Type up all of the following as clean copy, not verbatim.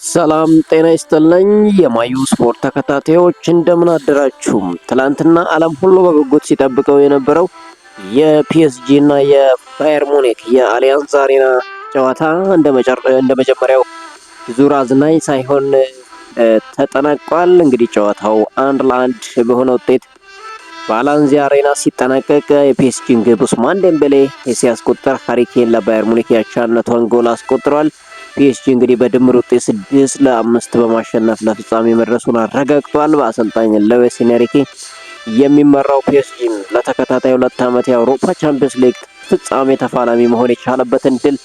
ሰላም ጤና ይስጥልኝ የማዩ ስፖርት ተከታታዮች እንደምን አደራችሁ። ትላንትና ዓለም ሁሉ በጉጉት ሲጠብቀው የነበረው የፒኤስጂ እና የባየር ሙኒክ የአሊያንዝ አሬና ጨዋታ እንደ መጀመሪያው ዙር አዝናኝ ሳይሆን ተጠናቋል። እንግዲህ ጨዋታው 1-1 በሆነ ውጤት በአሊያንዝ አሬና ሲጠናቀቅ የፒኤስጂን ግብ ኡስማን ዴምቤሌ ሲያስቆጥር ሃሪ ኬን ለባየር ሙኒክ ያቻነቷን ጎል አስቆጥሯል። ፒኤስጂ እንግዲህ በድምር ውጤት 6-5 በማሸነፍ ለፍጻሜ መድረሱን አረጋግጧል። በአሰልጣኝ ሉዊስ ኤንሪኬ የሚመራው ፒኤስጂ ለተከታታይ 2 ዓመት የአውሮፓ ቻምፒየንስ ሊግ ፍጻሜ ተፋላሚ መሆን የቻለበትን ድል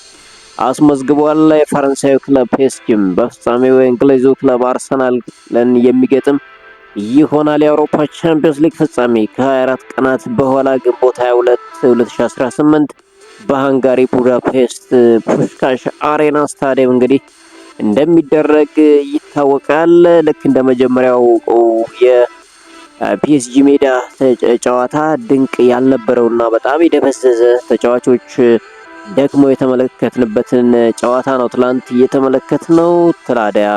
አስመዝግቧል። የፈረንሳዩ ክለብ ፒኤስጂ በፍጻሜው የእንግሊዙ ክለብ አርሰናልን የሚገጥም ይሆናል። የአውሮፓ ቻምፒየንስ ሊግ ፍጻሜ ከ24 ቀናት በኋላ ግንቦት 22 2018 በሃንጋሪ ቡዳፔስት ፑሽካሽ አሬና ስታዲየም እንግዲህ እንደሚደረግ ይታወቃል። ልክ እንደ መጀመሪያው የፒኤስጂ ሜዳ ጨዋታ ድንቅ ያልነበረውና በጣም የደበዘዘ ተጫዋቾች ደክሞ የተመለከትንበትን ጨዋታ ነው ትላንት እየተመለከትነው። ታዲያ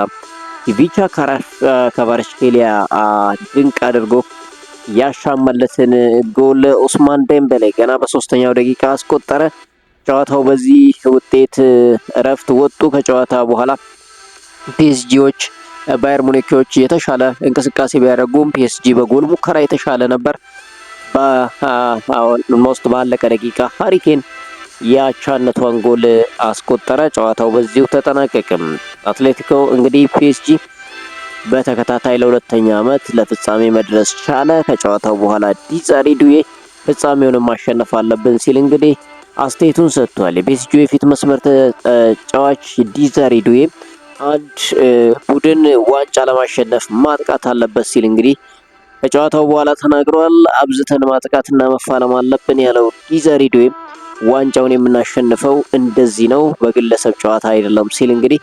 ኢቪቻ ካቫራትስኬሊያ ድንቅ አድርጎ ያሻመለትን ጎል ኡስማን ዴምቤሌ ገና በ3ኛው ደቂቃ አስቆጠረ። ጨዋታው በዚህ ውጤት እረፍት ወጡ። ከጨዋታ በኋላ ፒኤስጂዎች ባየር ሙኒኮች የተሻለ እንቅስቃሴ ቢያደርጉም ፒኤስጂ በጎል ሙከራ የተሻለ ነበር። በኦልሞስት ባለቀ ደቂቃ ሃሪ ኬን ያቻነቷን ጎል አስቆጠረ። ጨዋታው በዚሁ ተጠናቀቀም። አትሌቲኮ እንግዲህ ፒኤስጂ በተከታታይ ለሁለተኛ ዓመት ለፍጻሜ መድረስ ቻለ። ከጨዋታው በኋላ ዲዛሪ ዱዌ ፍጻሜውን ማሸነፍ አለብን ሲል እንግዲህ አስተያየቱን ሰጥቷል። የፒኤስጂ የፊት መስመር ተጫዋች ዲዛሪ ዱዌ አንድ ቡድን ዋንጫ ለማሸነፍ ማጥቃት አለበት ሲል እንግዲህ ከጨዋታው በኋላ ተናግሯል። አብዝተን ማጥቃትና መፋለም አለብን ያለው ዲዛሪ ዱዌ ዋንጫውን የምናሸንፈው እንደዚህ ነው፣ በግለሰብ ጨዋታ አይደለም ሲል እንግዲህ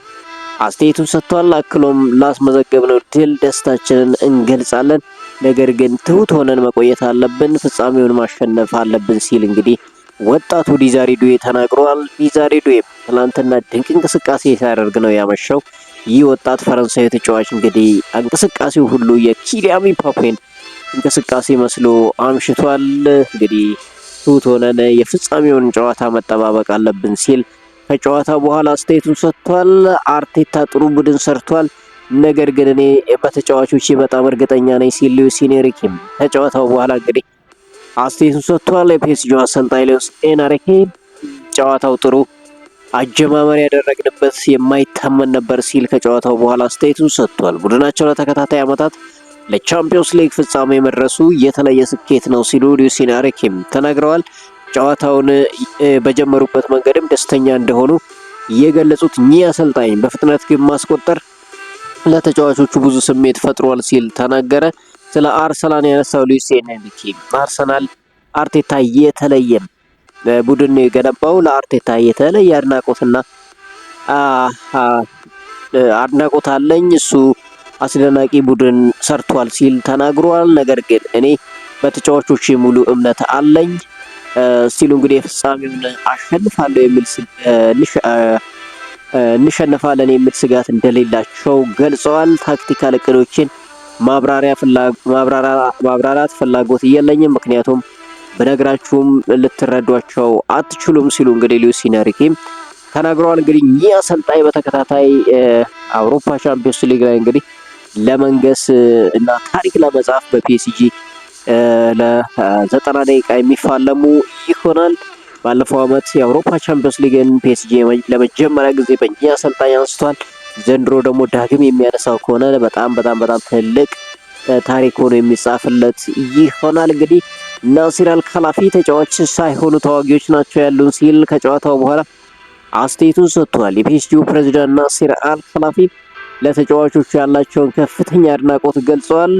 አስተያየቱን ሰጥቷል። አክሎም ላስመዘገብነው ድል ደስታችንን እንገልጻለን፣ ነገር ግን ትሁት ሆነን መቆየት አለብን፣ ፍጻሜውን ማሸነፍ አለብን ሲል እንግዲህ ወጣቱ ዲዛሪ ዱዌ ተናግሯል። ዲዛሪ ዱዌ ትናንትና ድንቅ እንቅስቃሴ ሲያደርግ ነው ያመሸው። ይህ ወጣት ፈረንሳዊ ተጫዋች እንግዲህ እንቅስቃሴው ሁሉ የኪሊያን ምባፔን እንቅስቃሴ መስሎ አምሽቷል። እንግዲህ ትሁት ሆነን የፍጻሜውን ጨዋታ መጠባበቅ አለብን ሲል ከጨዋታ በኋላ አስተያየቱን ሰጥቷል። አርቴታ ጥሩ ቡድን ሰርቷል፣ ነገር ግን እኔ በተጫዋቾች በጣም እርግጠኛ ነኝ ሲል ሉዊስ ኤንሪኬ ከጨዋታው በኋላ እንግዲህ አስተያየቱን ሰጥቷል። የፒኤስጂ አሰልጣኝ ሉዊስ ኤንሪኬ ጨዋታው ጥሩ አጀማመር ያደረግንበት የማይታመን ነበር ሲል ከጨዋታው በኋላ አስተያየቱን ሰጥቷል። ቡድናቸው ለተከታታይ ዓመታት ለቻምፒዮንስ ሊግ ፍጻሜ መድረሱ የተለየ ስኬት ነው ሲሉ ሉዊስ ኤንሪኬ ተናግረዋል። ጨዋታውን በጀመሩበት መንገድም ደስተኛ እንደሆኑ የገለጹት እኚህ አሰልጣኝ በፍጥነት ግብ ማስቆጠር ለተጫዋቾቹ ብዙ ስሜት ፈጥሯል ሲል ተናገረ። ስለ አርሰናል ያነሳው ሉዊስ ኤንሪኬ አርሰናል አርቴታ የተለየ ቡድን ነው የገነባው፣ ለአርቴታ የተለየ አድናቆት አለኝ፣ እሱ አስደናቂ ቡድን ሰርቷል ሲል ተናግሯል። ነገር ግን እኔ በተጫዋቾች ሙሉ እምነት አለኝ ሲሉ እንግዲህ ፍጻሜውን አሸንፋለሁ የሚል እንሸነፋለን የሚል ስጋት እንደሌላቸው ገልጸዋል። ታክቲካል እቅዶችን ማብራራት ፍላጎት የለኝም፣ ምክንያቱም በነገራችሁም ልትረዷቸው አትችሉም ሲሉ እንግዲህ ሉዊስ ኤንሪኬ ተናግረዋል። እንግዲህ ይህ አሰልጣኝ በተከታታይ አውሮፓ ቻምፒዮንስ ሊግ ላይ እንግዲህ ለመንገስ እና ታሪክ ለመጻፍ በፒኤስጂ ለ90 ደቂቃ የሚፋለሙ ይሆናል። ባለፈው ዓመት የአውሮፓ ቻምፒዮንስ ሊግን ፒኤስጂ ለመጀመሪያ ጊዜ በእኚህ አሰልጣኝ አንስቷል። ዘንድሮ ደግሞ ዳግም የሚያነሳው ከሆነ በጣም ትልቅ ታሪክ ሆኖ የሚጻፍለት ይሆናል። እንግዲህ ናሲር አልከላፊ ተጫዋች ሳይሆኑ ተዋጊዎች ናቸው ያሉን ሲል ከጨዋታው በኋላ አስተያየቱን ሰጥቷል። የፒኤስጂው ፕሬዝዳንት ናሲር አልከላፊ ለተጫዋቾቹ ያላቸውን ከፍተኛ አድናቆት ገልጸዋል።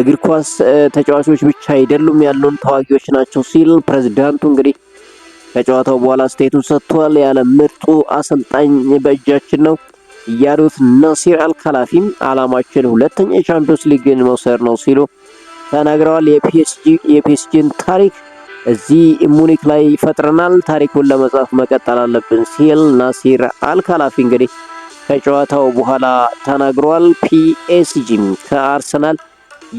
እግር ኳስ ተጫዋቾች ብቻ አይደሉም ያሉን ተዋጊዎች ናቸው ሲል ፕሬዝዳንቱ እንግዲህ ከጨዋታው በኋላ አስተያየቱን ሰጥቷል። ያለ ምርጡ አሰልጣኝ በእጃችን ነው ያሉት ናሲር አልከላፊም ዓላማችን ሁለተኛ የቻምፒዮንስ ሊግን መውሰድ ነው ሲሉ ተናግረዋል። የፒኤስጂን ታሪክ እዚህ ሙኒክ ላይ ፈጥረናል፣ ታሪኩን ለመጻፍ መቀጠል አለብን ሲል ናሲር አልከላፊ እንግዲህ ከጨዋታው በኋላ ተናግሯል። ፒኤስጂ ከአርሰናል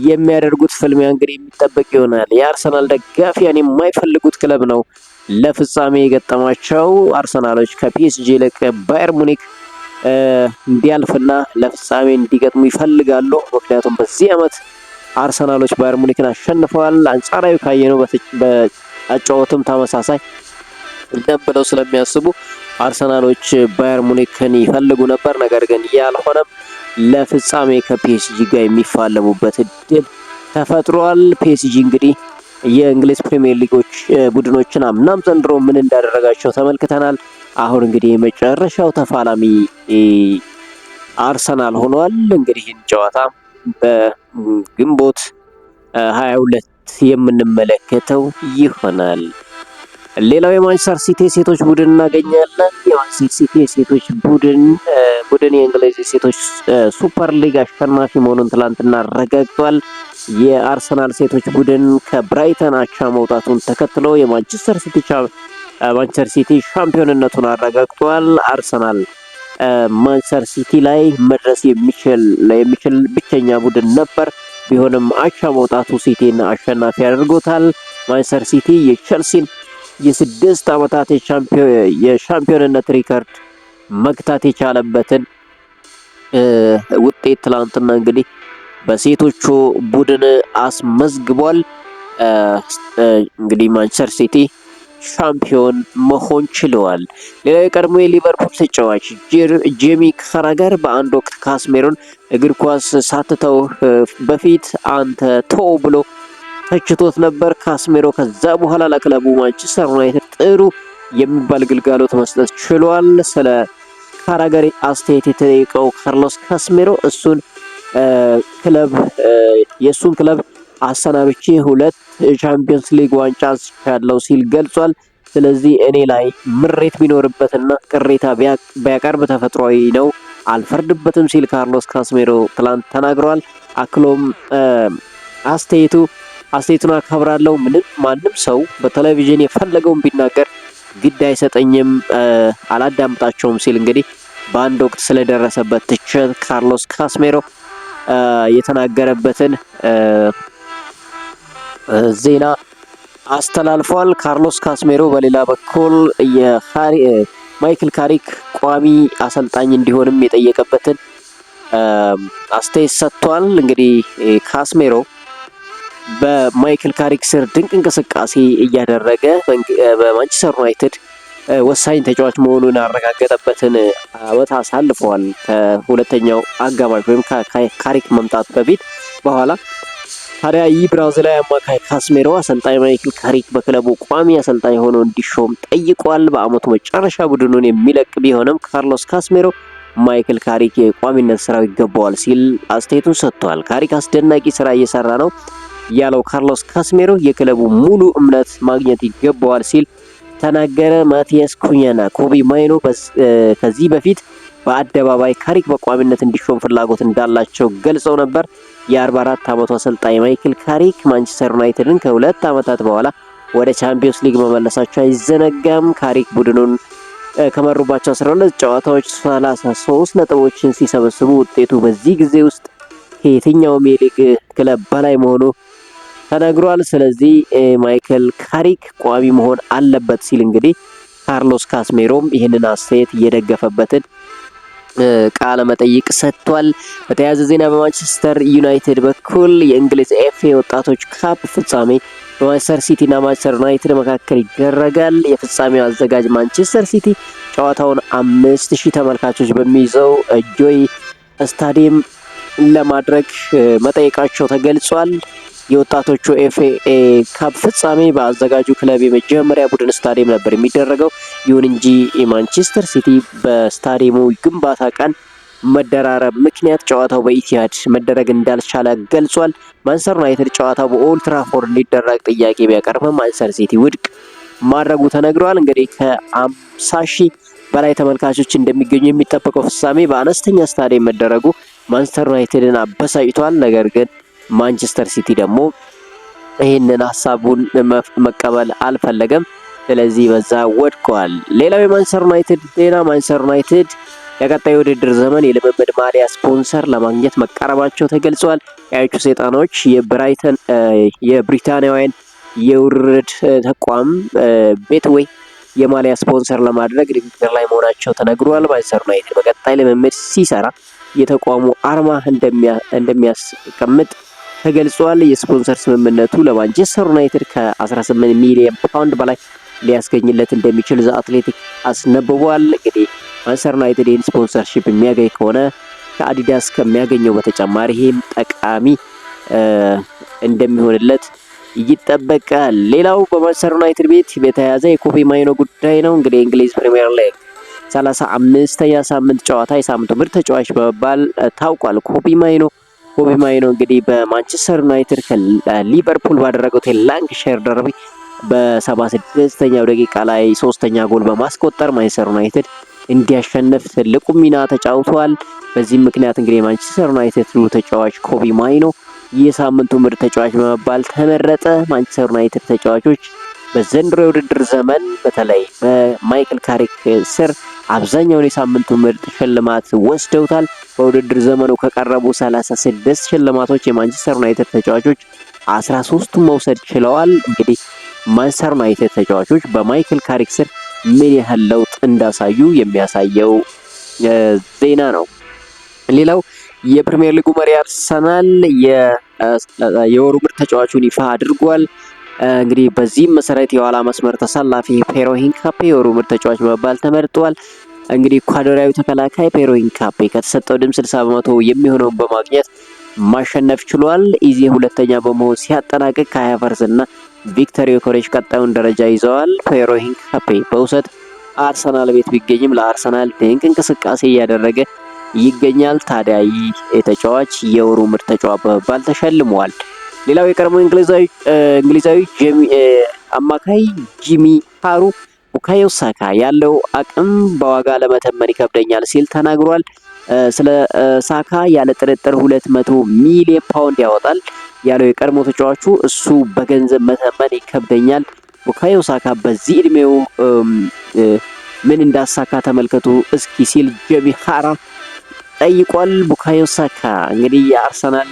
የሚያደርጉት ፍልሚያ እንግዲህ የሚጠበቅ ይሆናል። የአርሰናል ደጋፊያን የማይፈልጉት ክለብ ነው ለፍጻሜ የገጠማቸው። አርሰናሎች ከፒኤስጂ ይልቅ ባየር ሙኒክ እንዲያልፍና ለፍጻሜ እንዲገጥሙ ይፈልጋሉ። ምክንያቱም በዚህ ዓመት አርሰናሎች ባየር ሙኒክን አሸንፈዋል። አንጻራዊ ካየነው በአጨዋወትም ተመሳሳይ ብለው ስለሚያስቡ አርሰናሎች ባየር ሙኒክን ይፈልጉ ነበር። ነገር ግን ያልሆነም ለፍጻሜ ከፒኤስጂ ጋር የሚፋለሙበት እድል ተፈጥሯል። ፒኤስጂ እንግዲህ የእንግሊዝ ፕሪሚየር ሊጎች ቡድኖችን አምናም ዘንድሮ ምን እንዳደረጋቸው ተመልክተናል። አሁን እንግዲህ የመጨረሻው ተፋላሚ አርሰናል ሆኗል። እንግዲህ ይህን ጨዋታ በግንቦት 22 የምንመለከተው ይሆናል። ሌላው የማንቸስተር ሲቲ ሴቶች ቡድን እናገኛለን። የማንቸስተር ሲቲ ሴቶች ቡድን የእንግሊዝ ሴቶች ሱፐር ሊግ አሸናፊ መሆኑን ትላንትና አረጋግጧል። የአርሰናል ሴቶች ቡድን ከብራይተን አቻ መውጣቱን ተከትሎ የማንቸስተር ሲቲ ሻምፒዮንነቱን አረጋግጧል። አርሰናል ማንቸስተር ሲቲ ላይ መድረስ የሚችል ብቸኛ ቡድን ነበር። ቢሆንም አቻ መውጣቱ ሲቲን አሸናፊ አድርጎታል። ማንቸስተር ሲቲ የቼልሲን የ6 ዓመታት የሻምፒዮንነት ሪከርድ መግታት የቻለበትን ውጤት ትላንትና እንግዲህ በሴቶቹ ቡድን አስመዝግቧል። እንግዲህ ማንቸስተር ሲቲ ሻምፒዮን መሆን ችለዋል። ሌላው የቀድሞ የሊቨርፑል ተጫዋች ጄሚ ካራገር በአንድ ወቅት ካስሜሮን እግር ኳስ ሳትተው በፊት አንተ ተው ብሎ ተችቶት ነበር። ካስሜሮ ከዛ በኋላ ለክለቡ ማንቸስተር ዩናይትድ ጥሩ የሚባል ግልጋሎት መስጠት ችሏል። ስለ ካራገር አስተያየት የተጠየቀው ካርሎስ ካስሜሮ የእሱን ክለብ አሰናብቼ 2 ቻምፒየንስ ሊግ ዋንጫ አንስቻለሁ ሲል ገልጿል። ስለዚህ እኔ ላይ ምሬት ቢኖርበትና ቅሬታ ቢያቀርብ ተፈጥሯዊ ነው፣ አልፈርድበትም ሲል ካርሎስ ካስሜሮ ትላንት ተናግሯል። አክሎም አስተያየቱን አከብራለሁ፣ ማንም ሰው በቴሌቪዥን የፈለገውን ቢናገር ግድ አይሰጠኝም፣ አላዳምጣቸውም ሲል እንግዲህ በአንድ ወቅት ስለደረሰበት ትችት ካርሎስ ካስሜሮ የተናገረበትን ዜና አስተላልፏል። ካርሎስ ካስሜሮ በሌላ በኩል ማይክል ካሪክ ቋሚ አሰልጣኝ እንዲሆንም የጠየቀበትን አስተያየት ሰጥቷል። እንግዲህ ካስሜሮ በማይክል ካሪክ ስር ድንቅ እንቅስቃሴ እያደረገ በማንቸስተር ዩናይትድ ወሳኝ ተጫዋች መሆኑን ያረጋገጠበትን ዓመት አሳልፈዋል። ከሁለተኛው አጋማሽ ወይም ከካሪክ መምጣት በኋላ ታዲያ ይህ ብራዚላዊ አማካይ ካስሜሮ አሰልጣኝ ማይክል ካሪክ በክለቡ ቋሚ አሰልጣኝ ሆኖ እንዲሾም ጠይቋል። በአመቱ መጨረሻ ቡድኑን የሚለቅ ቢሆንም ካርሎስ ካስሜሮ ማይክል ካሪክ የቋሚነት ስራው ይገባዋል ሲል አስተያየቱን ሰጥቷል። ካሪክ አስደናቂ ስራ እየሰራ ነው ያለው ካርሎስ ካስሜሮ የክለቡ ሙሉ እምነት ማግኘት ይገባዋል ሲል ተናገረ። ማቲያስ ኩኛና ኮቢ ማይኖ ከዚህ በፊት በአደባባይ ካሪክ በቋሚነት እንዲሾም ፍላጎት እንዳላቸው ገልጸው ነበር። የ44 ዓመቱ አሰልጣኝ ማይክል ካሪክ ማንቸስተር ዩናይትድን ከ2 ዓመታት በኋላ ወደ ቻምፒየንስ ሊግ መመለሳቸው አይዘነጋም። ካሪክ ቡድኑን ከመሩባቸው 12 ጨዋታዎች 33 ነጥቦችን ሲሰበስቡ ውጤቱ በዚህ ጊዜ ውስጥ ከየትኛውም የሊግ ክለብ በላይ መሆኑ ተነግሯል። ስለዚህ ማይክል ካሪክ ቋሚ መሆን አለበት ሲል እንግዲህ ካርሎስ ካስሜሮም ይህንን አስተያየት እየደገፈበትን ቃለ መጠይቅ ሰጥቷል። በተያያዘ ዜና በማንቸስተር ዩናይትድ በኩል የእንግሊዝ ኤፍኤ ወጣቶች ካፕ ፍጻሜ በማንቸስተር ሲቲ እና ማንቸስተር ዩናይትድ መካከል ይደረጋል። የፍጻሜው አዘጋጅ ማንቸስተር ሲቲ ጨዋታውን 5000 ተመልካቾች በሚይዘው ጆይ ስታዲየም ለማድረግ መጠየቃቸው ተገልጿል። የወጣቶቹ ኤፍኤ ካፕ ፍጻሜ በአዘጋጁ ክለብ የመጀመሪያ ቡድን ስታዲየም ነበር የሚደረገው። ይሁን እንጂ ማንቸስተር ሲቲ በስታዲየሙ ግንባታ ቀን መደራረብ ምክንያት ጨዋታው በኢቲሃድ መደረግ እንዳልቻለ ገልጿል። ማንቸስተር ዩናይትድ ጨዋታው በኦልድ ትራፎርድ እንዲደረግ ጥያቄ ቢያቀርብም ማንቸስተር ሲቲ ውድቅ ማድረጉ ተነግሯል። እንግዲህ ከ50,000 በላይ ተመልካቾች እንደሚገኙ የሚጠበቀው ፍጻሜ በአነስተኛ ስታዲየም መደረጉ ማንቸስተር ዩናይትድን አበሳጭቷል። ነገር ግን ማንቸስተር ሲቲ ደግሞ ይህንን ሀሳቡን መቀበል አልፈለገም። ስለዚህ በዛ ወድቀዋል። ሌላው የማንቸስተር ዩናይትድ ዜና ማንቸስተር ዩናይትድ ለቀጣዩ ውድድር ዘመን የልምምድ ማሊያ ስፖንሰር ለማግኘት መቃረባቸው ተገልጿል። ቀዮቹ ሰይጣኖች የብሪታንያውያን የውርድ ተቋም ቤትዌይ የማሊያ ስፖንሰር ለማድረግ ንግግር ላይ መሆናቸው ተነግሯል። ማንቸስተር ዩናይትድ በቀጣይ ልምምድ ሲሰራ የተቋሙ አርማ እንደሚያስቀምጥ ተገልጿል። የስፖንሰር ስምምነቱ ለማንቸስተር ዩናይትድ ከ18 ሚሊዮን ፓውንድ በላይ ሊያስገኝለት እንደሚችል ዘ አትሌቲክ አስነብቧል። እንግዲህ ማንቸስተር ዩናይትድ ይህን ስፖንሰርሺፕ የሚያገኝ ከሆነ ከአዲዳስ ከሚያገኘው በተጨማሪ ይህም ጠቃሚ እንደሚሆንለት ይጠበቃል። ሌላው በማንቸስተር ዩናይትድ ቤት የተያዘ የኮቢ ማይኖ ጉዳይ ነው። እንግዲህ የእንግሊዝ ፕሪሚየር ሊግ 35ኛ ሳምንት ጨዋታ የሳምንቱ ምርጥ ተጫዋች በመባል ታውቋል። ኮቢ ማይኖ እንግዲህ በማንቸስተር ዩናይትድ ከሊቨርፑል ባደረገው የላንካሻየር ደርቢ በ76ኛው ደቂቃ ላይ ሶስተኛ ጎል በማስቆጠር ማንቸስተር ዩናይትድ እንዲያሸንፍ ትልቁ ሚና ተጫውቷል። በዚህም ምክንያት እንግዲህ የማንቸስተር ዩናይትድ ተጫዋች ኮቢ ማይኖ የሳምንቱ ምርጥ ተጫዋች በመባል ተመረጠ። ማንቸስተር ዩናይትድ ተጫዋቾች በዘንድሮ የውድድር ዘመን በተለይ በማይክል ካሪክ ስር አብዛኛውን የሳምንቱ ምርጥ ሽልማት ወስደውታል። በውድድር ዘመኑ ከቀረቡ 36 ሽልማቶች የማንቸስተር ዩናይትድ ተጫዋቾች 13ቱን መውሰድ ችለዋል። እንግዲህ ማንቸስተር ዩናይትድ ተጫዋቾች በማይክል ካሪክ ስር ምን ያህል ለውጥ እንዳሳዩ የሚያሳየው ዜና ነው። ሌላው የፕሪሚየር ሊጉ መሪ አርሰናል የወሩ ምርጥ ተጫዋቹን ይፋ አድርጓል። እንግዲህ በዚህም መሰረት የኋላ መስመር ተሰላፊ ፔሮ ሂንካፔ የወሩ ምርጥ ተጫዋች በመባል ተመርጧል። እንግዲህ ኢኳዶሪያዊ ተከላካይ ፔሮ ሂንካፔ ከተሰጠው ድምፅ 60% የሚሆነውን በማግኘት ማሸነፍ ችሏል። ኢዜ ሁለተኛ በመሆን ሲያጠናቅቅ ካይ ሃቨርትዝ እና ቪክተር ዮኬሬሽ ቀጣዩን ደረጃ ይዘዋል። ፔሮ ሂንካፔ በውሰት አርሰናል ቤት ቢገኝም ለአርሰናል ድንቅ እንቅስቃሴ እያደረገ ይገኛል። ታዲያ ይህ ተጫዋች የወሩ ምርጥ ተጫዋች በመባል ተሸልሟል። ሌላው የቀድሞ እንግሊዛዊ አማካይ ጂሚ ሃሩ ቡካዮ ሳካ ያለው አቅም በዋጋ ለመተመን ይከብደኛል ሲል ተናግሯል። ስለ ሳካ ያለ ጥርጥር 200 ሚሊዮን ፓውንድ ያወጣል ያለው የቀድሞ ተጫዋቹ እሱ በገንዘብ መተመን ይከብደኛል። ቡካዮ ሳካ በዚህ እድሜው ምን እንዳሳካ ተመልከቱ እስኪ ሲል ጂሚ ሃራ ጠይቋል። ቡካዮ ሳካ እንግዲህ የአርሰናል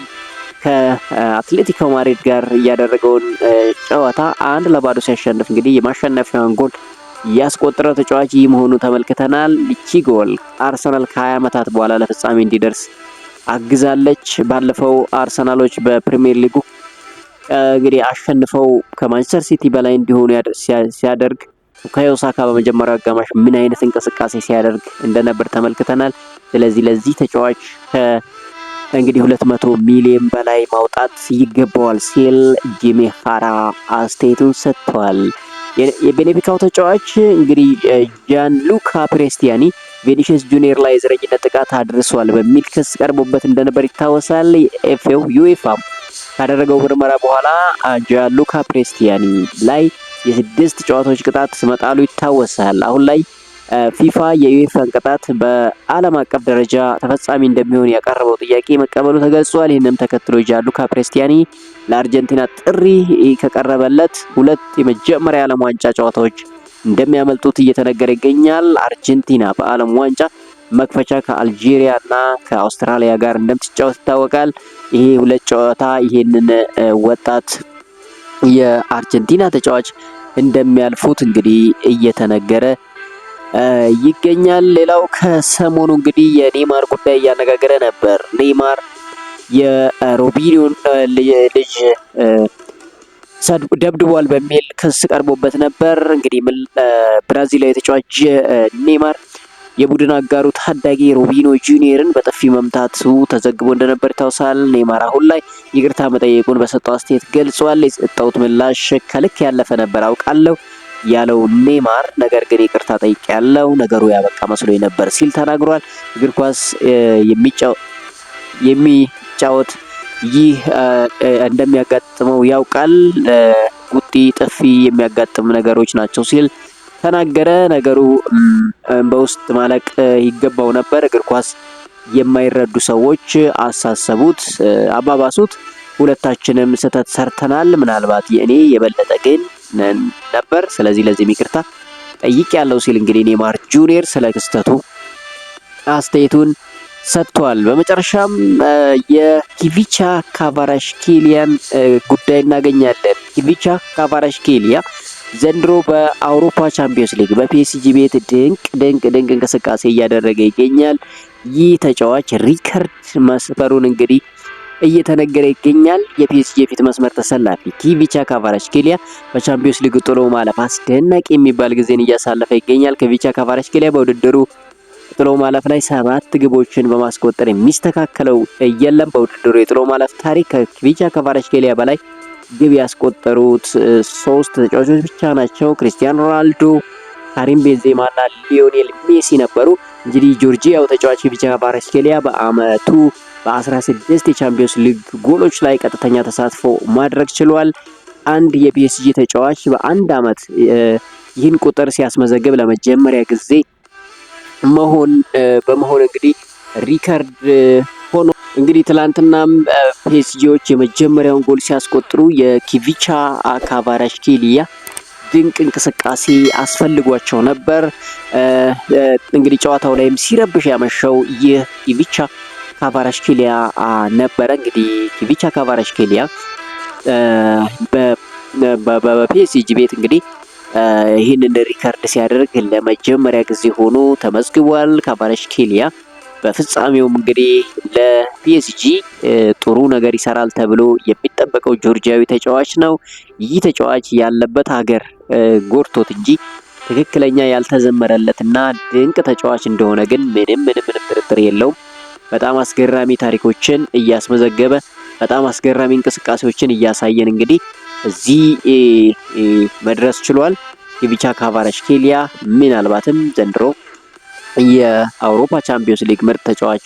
ከአትሌቲኮ ማድሪድ ጋር ያደረገውን ጨዋታ 1-0 ሲያሸንፍ እንግዲህ የማሸነፊያውን ጎል ያስቆጠረው ተጫዋች ይህ መሆኑ ተመልክተናል። ይቺ ጎል አርሰናል ከ20 ዓመታት በኋላ ለፍጻሜ እንዲደርስ አግዛለች። ባለፈው አርሰናሎች በፕሪሚየር ሊጉ እንግዲህ አሸንፈው ከማንቸስተር ሲቲ በላይ እንዲሆኑ ሲያደርግ ቡካዮ ሳካ በመጀመሪያው አጋማሽ ምን አይነት እንቅስቃሴ ሲያደርግ እንደነበር ተመልክተናል። ስለዚህ ለዚህ ተጫዋች እንግዲህ 200 ሚሊዮን በላይ ማውጣት ይገባዋል ሲል ጂሚ ሃራ አስተያየቱን ሰጥቷል። የቤኔፊካው ተጫዋች እንግዲህ ጃንሉካ ፕሬስቲያኒ ቪኒሲየስ ጁኒየር ላይ የዘረኝነት ጥቃት አድርሷል በሚል ክስ ቀርቦበት እንደነበር ይታወሳል። ዩኤፋ ካደረገው ምርመራ በኋላ ጃንሉካ ፕሬስቲያኒ ላይ የ6 ጨዋታዎች ቅጣት መጣሉ ይታወሳል። አሁን ላይ ፊፋ የዩኤፋን ቅጣት በዓለም አቀፍ ደረጃ ተፈጻሚ እንደሚሆን ያቀረበው ጥያቄ መቀበሉ ተገልጿል። ይህንም ተከትሎ ጃንሉካ ፕሬስቲያኒ ለአርጀንቲና ጥሪ ከቀረበለት 2 የመጀመሪያ የዓለም ዋንጫ ጨዋታዎች እንደሚያመልጡት እየተነገረ ይገኛል። አርጀንቲና በዓለም ዋንጫ መክፈቻ ከአልጄሪያ እና ከአውስትራሊያ ጋር እንደምትጫወት ይታወቃል። ይሄ 2 ጨዋታ ይሄንን ወጣት የአርጀንቲና ተጫዋች እንደሚያልፉት እንግዲህ እየተነገረ ይገኛል። ሌላው ከሰሞኑ እንግዲህ የኔይማር ጉዳይ እያነጋገረ ነበር። ኔይማር የሮቢኒዮን ልጅ ደብድቧል በሚል ክስ ቀርቦበት ነበር። እንግዲህ ብራዚላዊ ተጫዋች ኔይማር የቡድን አጋሩ ታዳጊ ሮቢኒዮ ጁኒየርን በጥፊ መምታቱ ተዘግቦ እንደነበር ይታወሳል። ኔይማር አሁን ላይ ይቅርታ መጠየቁን በሰጠው አስተያየት ገልጿል። የሰጠውት ምላሽ ከልክ ያለፈ ነበር አውቃለሁ ያለው ኔይማር ነገር ግን ይቅርታ ጠይቄያለሁ፣ ነገሩ ያበቃ መስሎኝ ነበር ሲል ተናግሯል። እግር ኳስ የሚጫወት ይህ እንደሚያጋጥመው ያውቃል። ጉጢ፣ ጥፊ የሚያጋጥም ነገሮች ናቸው ሲል ተናገረ። ነገሩ በውስጥ ማለቅ ይገባው ነበር። እግር ኳስ የማይረዱ ሰዎች አሳሰቡት፣ አባባሱት። ሁለታችንም ስህተት ሰርተናል፣ ምናልባት የእኔ የበለጠ ግን ነበር። ስለዚህ ለዚህ ይቅርታ ጠይቄያለሁ ሲል እንግዲህ ኔይማር ጁኒየር ስለ ክስተቱ አስተያየቱን ሰጥቷል። በመጨረሻም የኪቪቻ ካቫራሽኬሊያን ጉዳይ እናገኛለን። ኪቪቻ ካቫራሽኬሊያ ዘንድሮ በአውሮፓ ቻምፒዮንስ ሊግ በፒኤስጂ ቤት ድንቅ እንቅስቃሴ እያደረገ ይገኛል። ይህ ተጫዋች ሪከርድ መስፈሩን እንግዲህ እየተነገረ ይገኛል። የፒኤስጂ የፊት መስመር ተሰላፊ ኪቪቻ ካቫራሽኬሊያ በቻምፒዮንስ ሊግ ጥሎ ማለፍ አስደናቂ የሚባል ጊዜን እያሳለፈ ይገኛል። ኪቪቻ ካቫራሽኬሊያ በውድድሩ ጥሎ ማለፍ ላይ 7 ግቦችን በማስቆጠር የሚስተካከለው የለም። በውድድሩ የጥሎ ማለፍ ታሪክ ከኪቪቻ ካቫራሽኬሊያ በላይ ግብ ያስቆጠሩት 3 ተጫዋቾች ብቻ ናቸው። ክሪስቲያኖ ሮናልዶ፣ ካሪም ቤንዜማ እና ሊዮኔል ሜሲ ነበሩ። እንግዲህ ጆርጂያው ተጫዋች ኪቪቻ ካቫራሽኬሊያ በአመቱ በ16 የቻምፒዮንስ ሊግ ጎሎች ላይ ቀጥተኛ ተሳትፎ ማድረግ ችሏል። አንድ የፒኤስጂ ተጫዋች በአንድ አመት ይህን ቁጥር ሲያስመዘግብ ለመጀመሪያ ጊዜ በመሆን እንግዲህ ሪከርድ ሆኖ እንግዲህ ትላንትናም ፒኤስጂዎች የመጀመሪያውን ጎል ሲያስቆጥሩ የኪቪቻ ካቫራሽኬሊያ ድንቅ እንቅስቃሴ አስፈልጓቸው ነበር። እንግዲህ ጨዋታው ላይም ሲረብሽ ያመሸው ይህ ኪቪቻ ካቫራሽኬሊያ ነበረ። እንግዲህ ኪቪቻ ካቫራሽኬሊያ በፒኤስጂ ቤት እንግዲህ ይህንን ሪከርድ ሲያደርግ ለመጀመሪያ ጊዜ ሆኖ ተመዝግቧል። ካቫራሽኬሊያ በፍጻሜውም እንግዲህ ለፒኤስጂ ጥሩ ነገር ይሰራል ተብሎ የሚጠበቀው ጆርጂያዊ ተጫዋች ነው። ይህ ተጫዋች ያለበት ሀገር ጎርቶት እንጂ ትክክለኛ ያልተዘመረለትና ድንቅ ተጫዋች እንደሆነ ግን ምንም ጥርጥር የለውም። በጣም አስገራሚ ታሪኮችን እያስመዘገበ በጣም አስገራሚ እንቅስቃሴዎችን እያሳየን እንግዲህ እዚህ መድረስ ችሏል። ኪቪቻ ካቫራሽኬሊያ ምናልባትም ዘንድሮ የአውሮፓ ቻምፒዮንስ ሊግ ምርጥ ተጫዋች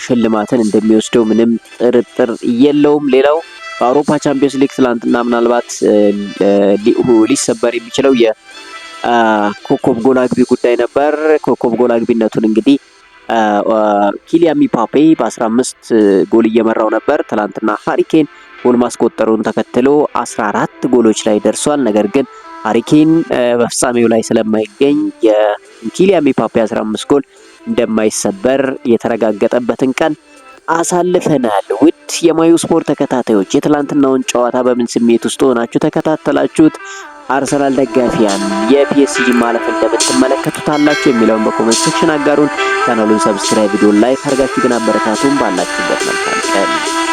ሽልማትን እንደሚወስደው ምንም ጥርጥር የለውም። ሌላው በአውሮፓ ቻምፒዮንስ ሊግ ትላንትና ምናልባት ሊሰበር የሚችለው የኮከብ ጎል አግቢ ጉዳይ ነበር። ኮከብ ጎል አግቢነቱን እንግዲህ ኪሊያን ምባፔ በ15 ጎል እየመራው ነበር። ትላንትና ሃሪኬን ጎል ማስቆጠሩን ተከትሎ 14 ጎሎች ላይ ደርሷል። ነገር ግን ሃሪኬን በፍጻሜው ላይ ስለማይገኝ የኪሊያን ምባፔ 15 ጎል እንደማይሰበር የተረጋገጠበትን ቀን አሳልፈናል። ውድ የማዩ ስፖርት ተከታታዮች የትላንትናውን ጨዋታ በምን ስሜት ውስጥ ሆናችሁ ተከታተላችሁት? አርሰናል ደጋፊያን የፒኤስጂ ማለፍ እንደምትመለከቱታላችሁ የሚለውን በኮሜንት ሴክሽን አጋሩን። ቻናሉን ሰብስክራይብ፣ ቪዲዮን ላይክ አድርጋችሁ ግን አበረታቱን። ባላችሁበት መልካም ቀን